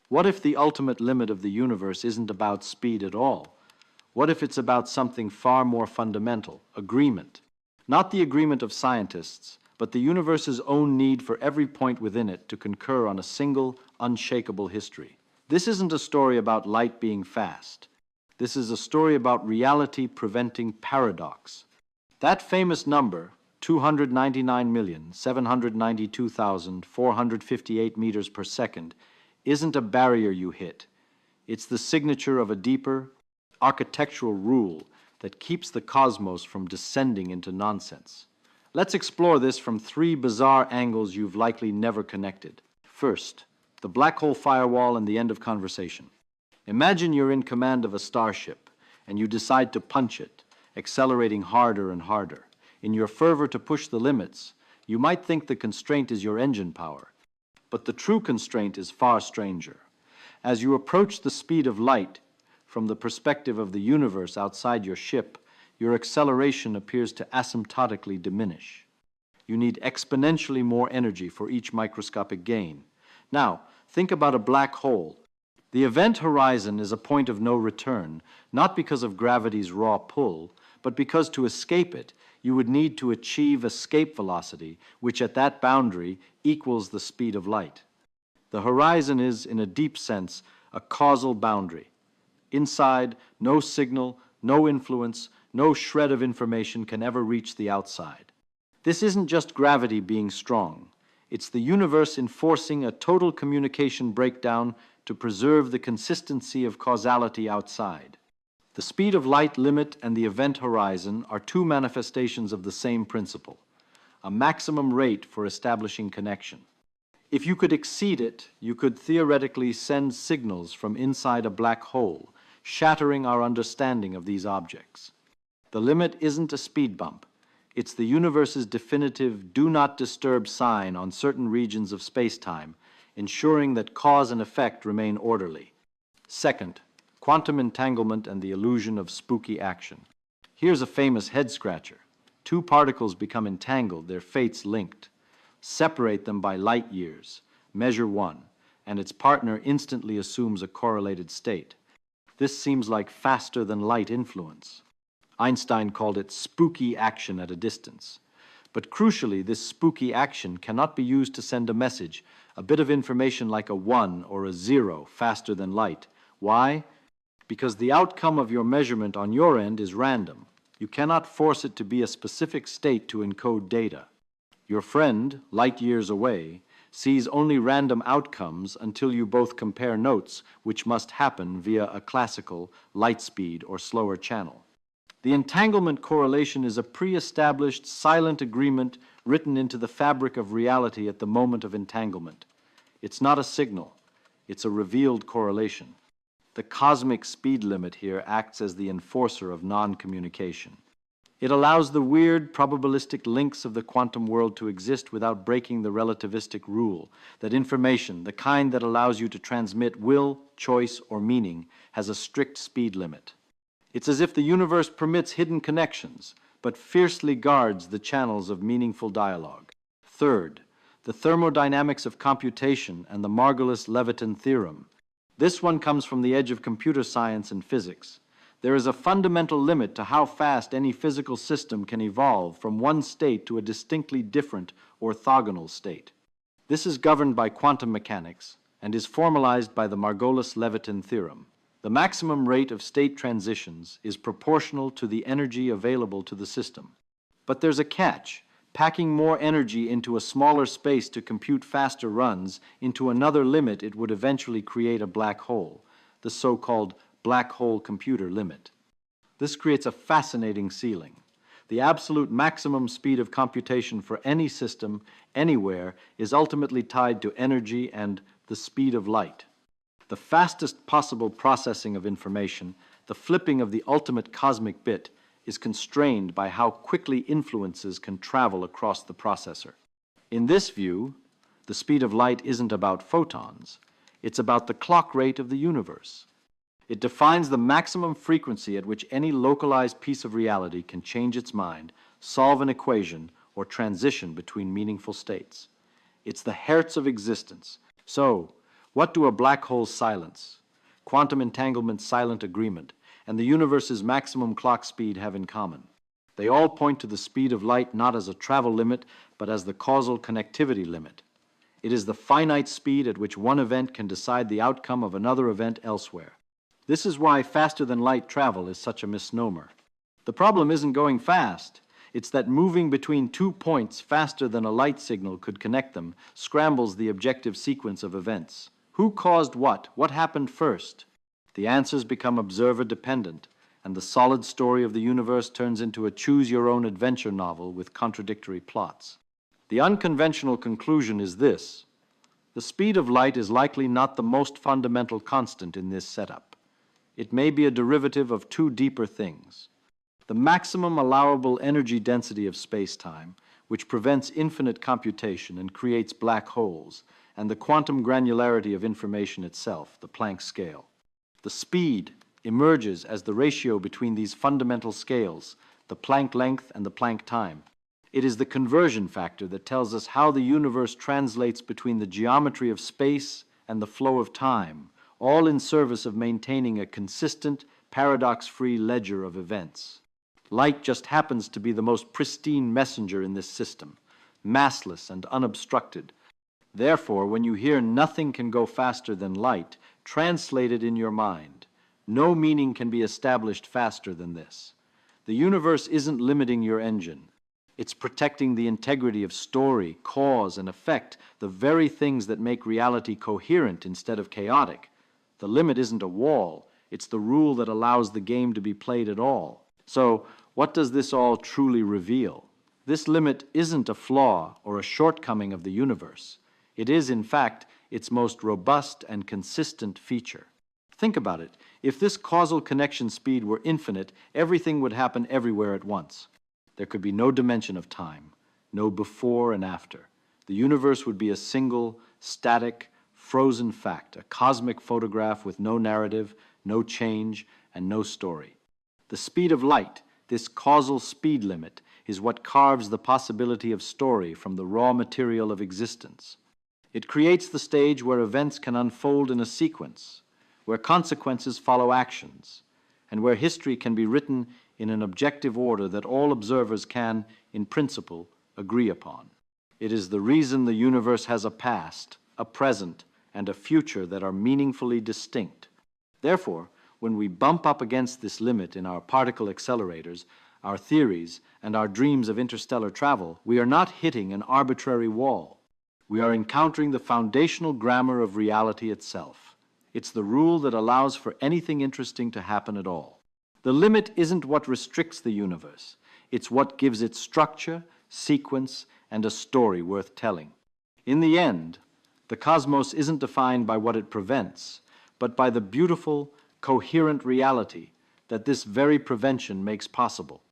What if the ultimate limit of the universe isn't about speed at all? What if it's about something far more fundamental, agreement? Not the agreement of scientists, but the universe's own need for every point within it to concur on a single, unshakable history. This isn't a story about light being fast. This is a story about reality preventing paradox. That famous number, 299,792,458 meters per second, isn't a barrier you hit. It's the signature of a deeper, architectural rule that keeps the cosmos from descending into nonsense. Let's explore this from three bizarre angles you've likely never connected. First, the black hole firewall and the end of conversation. Imagine you're in command of a starship, and you decide to punch it, accelerating harder and harder. In your fervor to push the limits, you might think the constraint is your engine power, but the true constraint is far stranger. As you approach the speed of light, from the perspective of the universe outside your ship, your acceleration appears to asymptotically diminish. You need exponentially more energy for each microscopic gain. Now, think about a black hole. The event horizon is a point of no return, not because of gravity's raw pull, but because to escape it, you would need to achieve escape velocity, which at that boundary equals the speed of light. The horizon is, in a deep sense, a causal boundary. Inside, no signal, no influence, no shred of information can ever reach the outside. This isn't just gravity being strong. It's the universe enforcing a total communication breakdown to preserve the consistency of causality outside. The speed of light limit and the event horizon are two manifestations of the same principle, a maximum rate for establishing connection. If you could exceed it, you could theoretically send signals from inside a black hole, shattering our understanding of these objects. The limit isn't a speed bump. It's the universe's definitive do not disturb sign on certain regions of spacetime, ensuring that cause and effect remain orderly. Second, quantum entanglement and the illusion of spooky action. Here's a famous head-scratcher. Two particles become entangled, their fates linked. Separate them by light years, measure one, and its partner instantly assumes a correlated state. This seems like faster-than-light influence. Einstein called it spooky action at a distance. But crucially, this spooky action cannot be used to send a message, a bit of information like a 1 or a 0 faster than light. Why? Because the outcome of your measurement on your end is random. You cannot force it to be a specific state to encode data. Your friend, light years away, sees only random outcomes until you both compare notes, which must happen via a classical light speed or slower channel. The entanglement correlation is a pre-established silent agreement written into the fabric of reality at the moment of entanglement. It's not a signal, it's a revealed correlation. The cosmic speed limit here acts as the enforcer of non-communication. It allows the weird, probabilistic links of the quantum world to exist without breaking the relativistic rule that information, the kind that allows you to transmit will, choice, or meaning, has a strict speed limit. It's as if the universe permits hidden connections, but fiercely guards the channels of meaningful dialogue. Third, the thermodynamics of computation and the Margulis-Levitin theorem. This one comes from the edge of computer science and physics. There is a fundamental limit to how fast any physical system can evolve from one state to a distinctly different orthogonal state. This is governed by quantum mechanics and is formalized by the Margulis-Levitin theorem. The maximum rate of state transitions is proportional to the energy available to the system. But there's a catch. Packing more energy into a smaller space to compute faster runs into another limit, it would eventually create a black hole, the so-called black hole computer limit. This creates a fascinating ceiling. The absolute maximum speed of computation for any system, anywhere, is ultimately tied to energy and the speed of light. The fastest possible processing of information, the flipping of the ultimate cosmic bit, is constrained by how quickly influences can travel across the processor. In this view, the speed of light isn't about photons. It's about the clock rate of the universe. It defines the maximum frequency at which any localized piece of reality can change its mind, solve an equation, or transition between meaningful states. It's the hertz of existence. So, What do a black hole's silence, quantum entanglement's silent agreement, and the universe's maximum clock speed have in common? They all point to the speed of light not as a travel limit, but as the causal connectivity limit. It is the finite speed at which one event can decide the outcome of another event elsewhere. This is why faster-than-light travel is such a misnomer. The problem isn't going fast. It's that moving between 2 points faster than a light signal could connect them scrambles the objective sequence of events. Who caused what? What happened first? The answers become observer-dependent, and the solid story of the universe turns into a choose-your-own-adventure novel with contradictory plots. The unconventional conclusion is this: the speed of light is likely not the most fundamental constant in this setup. It may be a derivative of two deeper things: the maximum allowable energy density of space-time, which prevents infinite computation and creates black holes, and the quantum granularity of information itself, the Planck scale. The speed emerges as the ratio between these fundamental scales, the Planck length and the Planck time. It is the conversion factor that tells us how the universe translates between the geometry of space and the flow of time, all in service of maintaining a consistent, paradox-free ledger of events. Light just happens to be the most pristine messenger in this system, massless and unobstructed. Therefore, when you hear nothing can go faster than light, translate it in your mind. No meaning can be established faster than this. The universe isn't limiting your engine. It's protecting the integrity of story, cause, and effect, the very things that make reality coherent instead of chaotic. The limit isn't a wall. It's the rule that allows the game to be played at all. So, what does this all truly reveal? This limit isn't a flaw or a shortcoming of the universe. It is, in fact, its most robust and consistent feature. Think about it. If this causal connection speed were infinite, everything would happen everywhere at once. There could be no dimension of time, no before and after. The universe would be a single, static, frozen fact, a cosmic photograph with no narrative, no change, and no story. The speed of light, this causal speed limit, is what carves the possibility of story from the raw material of existence. It creates the stage where events can unfold in a sequence, where consequences follow actions, and where history can be written in an objective order that all observers can, in principle, agree upon. It is the reason the universe has a past, a present, and a future that are meaningfully distinct. Therefore, when we bump up against this limit in our particle accelerators, our theories, and our dreams of interstellar travel, we are not hitting an arbitrary wall. We are encountering the foundational grammar of reality itself. It's the rule that allows for anything interesting to happen at all. The limit isn't what restricts the universe. It's what gives it structure, sequence, and a story worth telling. In the end, the cosmos isn't defined by what it prevents, but by the beautiful, coherent reality that this very prevention makes possible.